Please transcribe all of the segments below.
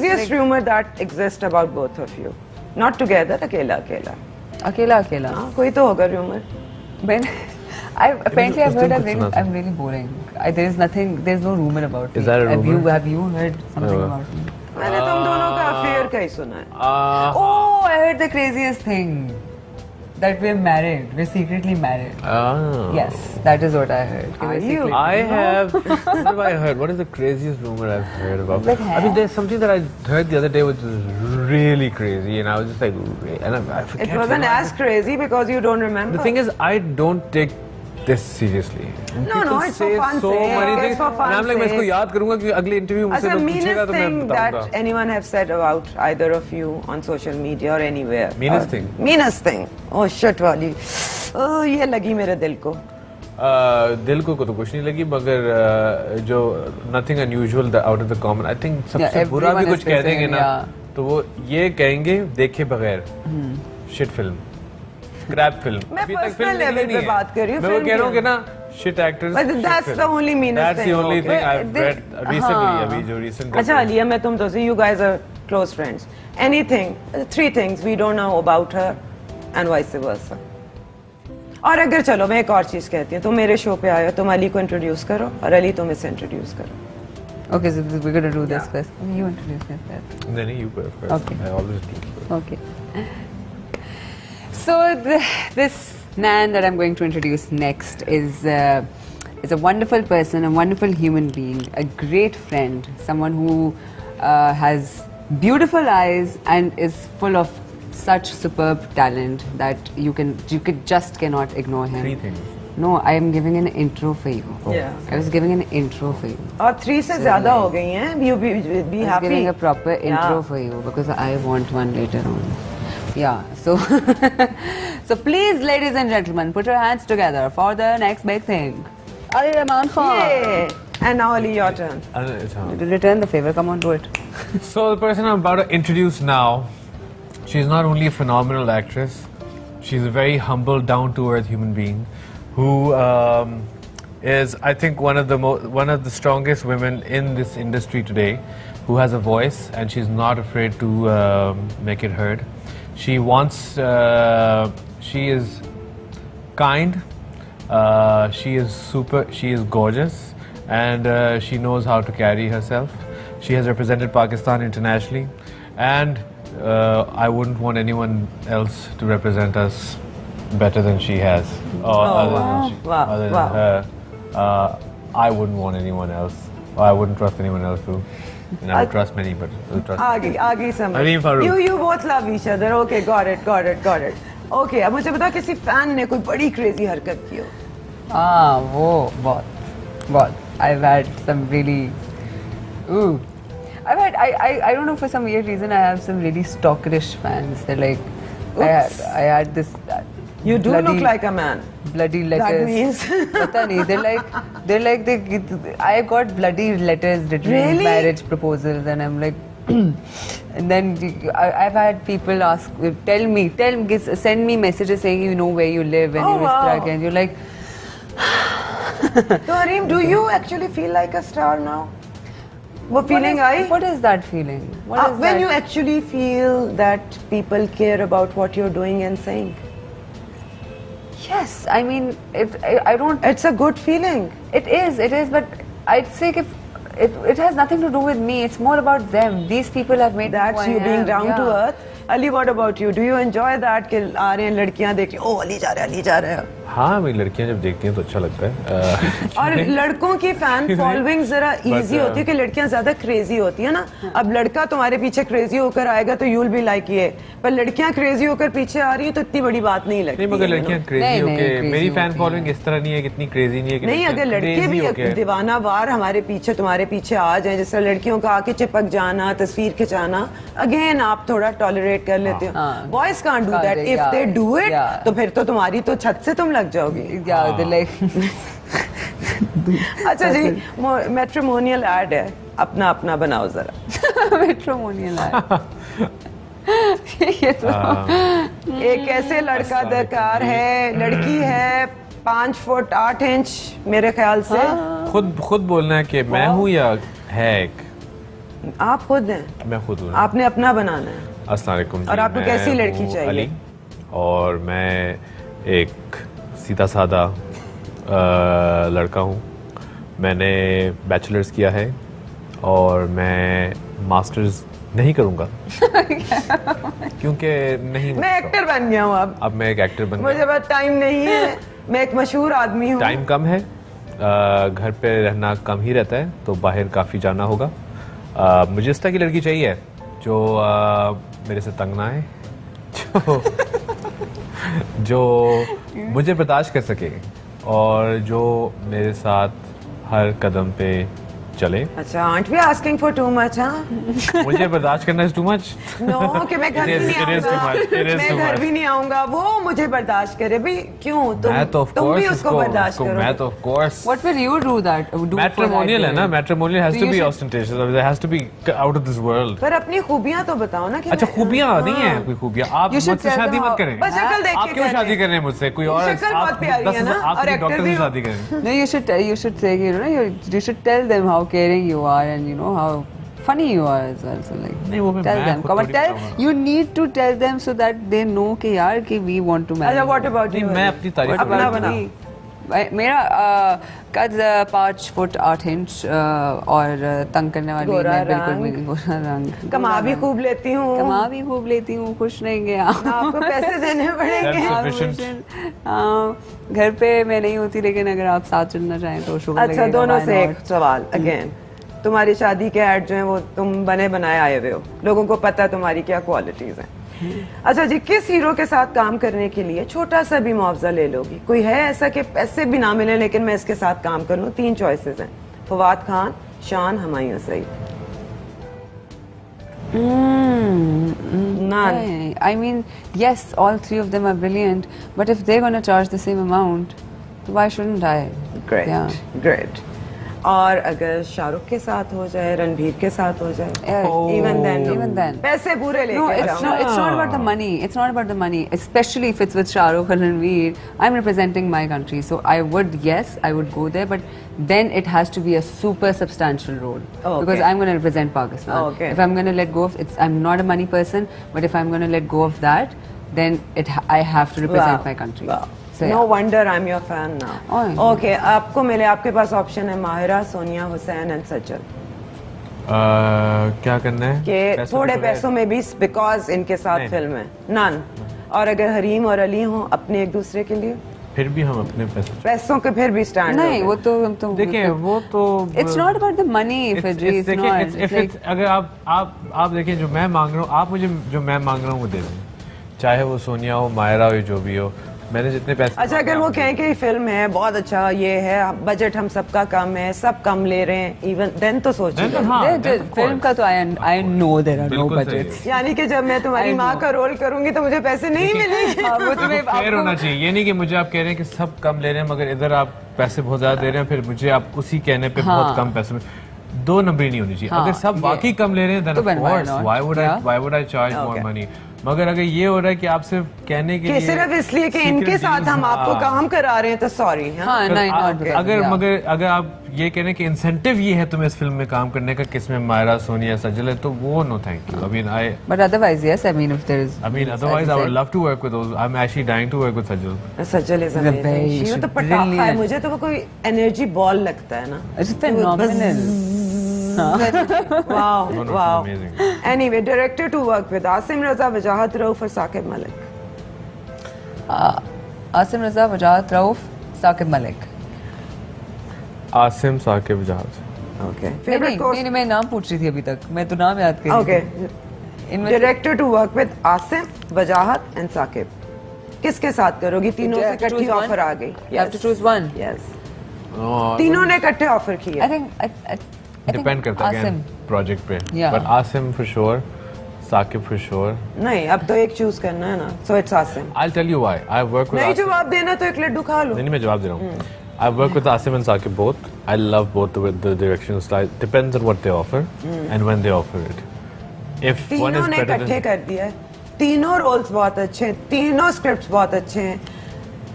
craziest rumor that exists about both of you? Not together, अकेला अकेला. अकेला अकेला. हाँ, कोई तो होगा rumor. Apparently I've heard I'm really boring. There's no rumor about me. Is that a rumor? Have you heard something about me? मैंने तुम दोनों का affair का ही सुना है. Oh, I heard the craziest thing. That we're married. We're secretly married. Yes, that is what I heard. Are you? I have. What have I heard? What is the craziest rumor I've heard about? I mean, there's something that I heard the other day which was really crazy, and I was just like, and I forget. It wasn't as crazy because you don't remember. The thing is, I don't take this seriously. No, it's for fun so many things, it's for fun and I'm like, मैं इसको याद करूँगा कि अगले interview मुझसे अच्छा, लोग पूछेगा तो मैं meanest thing बताऊँगा. that anyone have said about either of you on social media or anywhere. Meanest thing. Meanest thing. Oh shit वाली. Oh ये लगी मेरे दिल को. दिल को तो कुछ नहीं लगी मगर जो nothing unusual out of the common. I think सबसे बुरा भी कुछ कह देंगे ना तो वो ये कहेंगे देखे बगैर shit film. Scrap film. मैं personal level पे बात कर रही हूँ. मैं वो कह रहा हूँ कि ना shit actors. But that's the only meanest thing. That's the only thing I've read recently. अभी जो recent. अच्छा अलिया मैं तुम तो से you guys are close friends. Anything, 3 things we don't know about her and vice versa. और अगर चलो मैं एक और चीज कहती हूँ तुम मेरे शो पे आए हो तुम अली को इंट्रोड्यूस करो और अली तुम इसे इंट्रोड्यूस करो. Okay, so we're gonna do this first. You introduce yourself. Then you go first. Okay. I always do. Okay. So this man that I'm going to introduce next is a wonderful person, a wonderful human being, a great friend, someone who has beautiful eyes and is full of such superb talent that you just cannot ignore him. 3 things. No, I am giving an intro for you. Yeah. I was giving an intro for you. और 3 से ज़्यादा हो गई हैं. You be I was happy. giving a proper intro for you because I want one later on. Yeah, so so please, ladies and gentlemen, put your hands together for the next big thing. Ali Rahman Khan. Yay. And now Ali, your turn. Return the favor. Come on, do it. So the person I'm about to introduce now, she's not only a phenomenal actress, she's a very humble, down-to-earth human being who is, I think, one of the strongest women in this industry today, who has a voice and she's not afraid to make it heard. She is kind, she is gorgeous, and she knows how to carry herself. She has represented Pakistan internationally, and I wouldn't want anyone else to represent us better than she has. Other than her, I wouldn't want anyone else. I wouldn't trust anyone else to. And I would trust many, but I would trust. आगे समझ. You both love each other. Okay, got it. Okay, अब मुझे बता किसी fan ने कोई बड़ी crazy हरकत की हो. वो बहुत. I've had some really. I don't know, for some weird reason I have some really stalkerish fans. They're like, I had this. You do look like a man. Bloody letters. That means. पता नहीं. They're like I got bloody letters written Really? marriage proposals, and I'm like. And then I've had people ask, send me messages saying you know where you live and and you're like. So Areem, do you actually feel like a star now? What feeling What is that feeling? When you actually feel that people care about what you're doing and saying. Yes, I mean, I don't. It's a good feeling. It is, but I'd say if it has nothing to do with me. It's more about them. These people have made. That's you being down to earth. Ali, what about you? Do you enjoy that कि आ रहे हैं लड़कियां देख रही हैं, ओ अली जा रहे हैं. हाँ, मेरी लड़कियां जब देखती हैं तो अच्छा लगता है. और लड़कों की फैन फॉलोइंग जरा इजी होती है कि लड़कियां ज्यादा क्रेजी होती है ना. अब लड़का तुम्हारे पीछे क्रेजी होकर आएगा तो यूल बी लाइक ये, पर लड़कियां क्रेजी होकर पीछे आ रही हैं तो इतनी बड़ी बात नहीं लगती. नहीं, मगर लड़कियां क्रेजी होके, मेरी फैन फॉलोइंग इस तरह नहीं है, कितनी क्रेजी नहीं है. नहीं, अगर लड़के भी दीवाना वार हमारे पीछे तुम्हारे पीछे आ जाए, जिस तरह लड़कियों का आके चिपक जाना, तस्वीर खिंचाना, अगेन आप थोड़ा टॉलरेट कर लेते हो. Boys can't do that. If they do it तो फिर तो तुम्हारी तो छत से तुम लग जाओगी. अच्छा जी, मैट्रिमोनियल ऐड है, अपना बनाओ जरा. Matrimonial add. एक ऐसे लड़का दरकार है, लड़की है 5 फुट 8 इंच मेरे ख्याल से. खुद बोलना है कि मैं हूँ या है एक. आप खुद हैं? मैं खुद हूँ। आपने अपना बनाना है। अस्सलाम वालेकुम। और आपको कैसी लड़की चाहिए? अली, और मैं एक सीधा साधा लड़का हूँ। मैंने बैचलर्स किया है और मैं मास्टर्स नहीं करूँगा क्योंकि नहीं। मैं एक्टर बन गया हूँ अब मैं एक एक्टर बन मुझे बस टाइम नहीं है। मैं एक मशहूर आदमी हूँ। टाइम कम है, घर पे रहना कम ही रहता है, तो बाहर काफ़ी जाना होगा। मुझे इस तरह की लड़की चाहिए जो मेरे से तंग ना आए, जो मुझे बर्दाश्त कर सके और जो मेरे साथ हर कदम पे चले। अच्छा, aren't we asking for too much? हाँ, मुझे बर्दाश्त करना is too much? No, कि मैं घर भी नहीं आऊँगा, मैं घर भी नहीं आऊँगा, वो मुझे बर्दाश्त करे भी। क्यों? तुम भी उसको बर्दाश्त करो। मैं तो of course. What will you do that? Matrimonial है ना, matrimonial has to be ostentatious, it has to be out of this world. पर अपनी खूबियाँ तो बताओ ना। अच्छा, खूबियाँ नहीं है कोई खूबियाँ। आप मुझसे शादी मत करें। बस शक्ल देख के आप क्यों शादी कर रहे हैं मुझसे? कोई और शक्ल बहुत प्यारी है ना, और डॉक्टर से शादी करें। No, you should say, you should tell them how caring you are and you know how funny you are as well. So like, नहीं, वो tell them. Come on, tell. You need to tell them so that they know कि यार कि we want to marry. अच्छा, what about you? मैं अपनी तारीफ अपना बना। मेरा कद 5 फुट 8 इंच और तंग करने वाली मैं बिल्कुल नहीं। गोरा रंग। कमा भी खूब लेती हूँ। कमा भी खूब लेती हूँ, खुश रहेंगे आप। आपको पैसे देने पड़ेंगे। घर पे मैं नहीं होती, लेकिन अगर आप साथ चलना चाहें तो शुभ। अच्छा, दोनों से एक सवाल अगेन। तुम्हारी शादी के ऐड जो है वो तुम बने बनाए आए हुए हो, लोगों को पता है तुम्हारी क्या क्वालिटीज हैं। अच्छा जी, किस हीरो के साथ काम करने के लिए छोटा सा भी मुआवजा ले लोगी? कोई है ऐसा कि पैसे भी ना मिले लेकिन मैं इसके साथ काम करूँ? 3 चॉइसेस हैं, फवाद खान, शान, Humayun Saeed. None. I mean, yes, all 3 of them are brilliant, but if they're going to charge the same amount, why shouldn't I? Great, yeah. Great. और अगर शाहरुख के साथ हो जाए, रणबीर के साथ हो जाए, even then, पैसे पूरे लेके जाओ। No, it's not about the money. It's not about the money. Especially if it's with Shahrukh or Ranveer. I'm representing my country, so I would go there, but then it has to be a super substantial role because I'm going to represent Pakistan. If I'm going to let go of it, I'm not a money person, but if I'm going to let go of that, then I have to represent my country. Wow. No wonder I'm your fan now. Okay, आपको मिले, आपके पास option है Mahira, Sonia, Hussain and सज्जल। क्या करना है? कि थोड़े पैसों में भी, बिकॉज इनके साथ फिल्म है। नन। और अगर हरीम और अली हों अपने एक दूसरे के लिए, फिर भी हम अपने पैसों के फिर भी स्टैंड नहीं। वो तो देखिए, वो तो it's not about the money. अगर आप देखिए, जो मैं मांग रहा हूँ, आप मुझे जो मैं मांग रहा हूँ वो दे दें, चाहे वो सोनिया हो, माहिरा हो, जो भी हो। मैंने जितने पैसे, अच्छा, अगर वो कहें कि फिल्म है बहुत अच्छा, ये है, बजट हम सबका कम है, सब कम ले रहे हैं, इवन देन तो सोचिए। फिल्म का तो I know there are no budgets. यानी कि जब मैं तुम्हारी माँ का रोल करूंगी तो मुझे पैसे नहीं मिलेंगे। वो तुम्हें फेयर होना चाहिए। ये नहीं कि मुझे आप कह रहे हैं कि सब कम ले रहे हैं मगर इधर आप पैसे बहुत ज्यादा दे रहे हैं, फिर मुझे आप उसी कहने पे बहुत कम पैसे में। 2 नंबरी नहीं होनी चाहिए। अगर सब बाकी कम ले रहे हैं, then of course why would I charge more money? मगर अगर ये हो रहा है कि आप सिर्फ कहने के लिए, सिर्फ इसलिए कि इनके साथ हम आपको काम करा रहे हैं, तो सॉरी। अगर आप ये कह रहे हैं कि इंसेंटिव ये है तुम्हें इस फिल्म में काम करने का, किसमें माहिरा, सोनिया, सज्जल है, तो वो no thank you. But otherwise, yes, I mean, if there is, otherwise I would love to work with those. I'm actually dying to work with Sajjal. Sajjal is amazing. She तो पटाखा है, मुझे तो वो कोई एनर्जी बॉल लगता है ना। It's phenomenal. Wow. Anyway, director to work with: Asim Raza, Wajahat Rauf, or Saqib Malik? Asim Raza, Wajahat Rauf, Saqib Malik. Asim, Saqib, Wajahat. Okay. Favorite course? नहीं, मैं नाम पूछ रही थी अभी तक, मैं तो नाम याद कर रही थी। Okay. Director to work with: Asim, Wajahat, and Saqib. किसके साथ करोगी? तीनों से इकट्ठी ऑफर आ गई। You have to choose one. Yes. तीनों ने इकट्ठे ऑफर किए। I think डिपेंड करता है प्रोजेक्ट पे, but Asim for sure, Saqib for sure. नहीं, अब तो एक चूज करना है ना, so it's Asim. I will tell you why I work with. नहीं जवाब देना तो एक लड्डू खा लो। नहीं, मैं जवाब दे रहा हूँ। I work with Asim and Saqib both. I love both the direction style, depends on what they offer and when they offer it. If one is better, इकट्ठे कर दिया है, तीनों रोल्स बहुत अच्छे हैं, तीनों स्क्रिप्ट्स बहुत अच्छे हैं,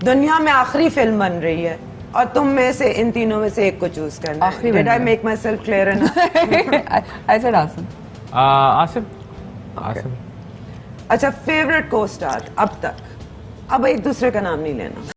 दुनिया में आखिरी फिल्म बन रही है और तुम में से इन तीनों में से एक को चूज करना है. Did I make myself clear enough? I said Asim. Asim. Okay. Asim. अच्छा, फेवरेट को स्टार अब तक. अब एक दूसरे का नाम नहीं लेना.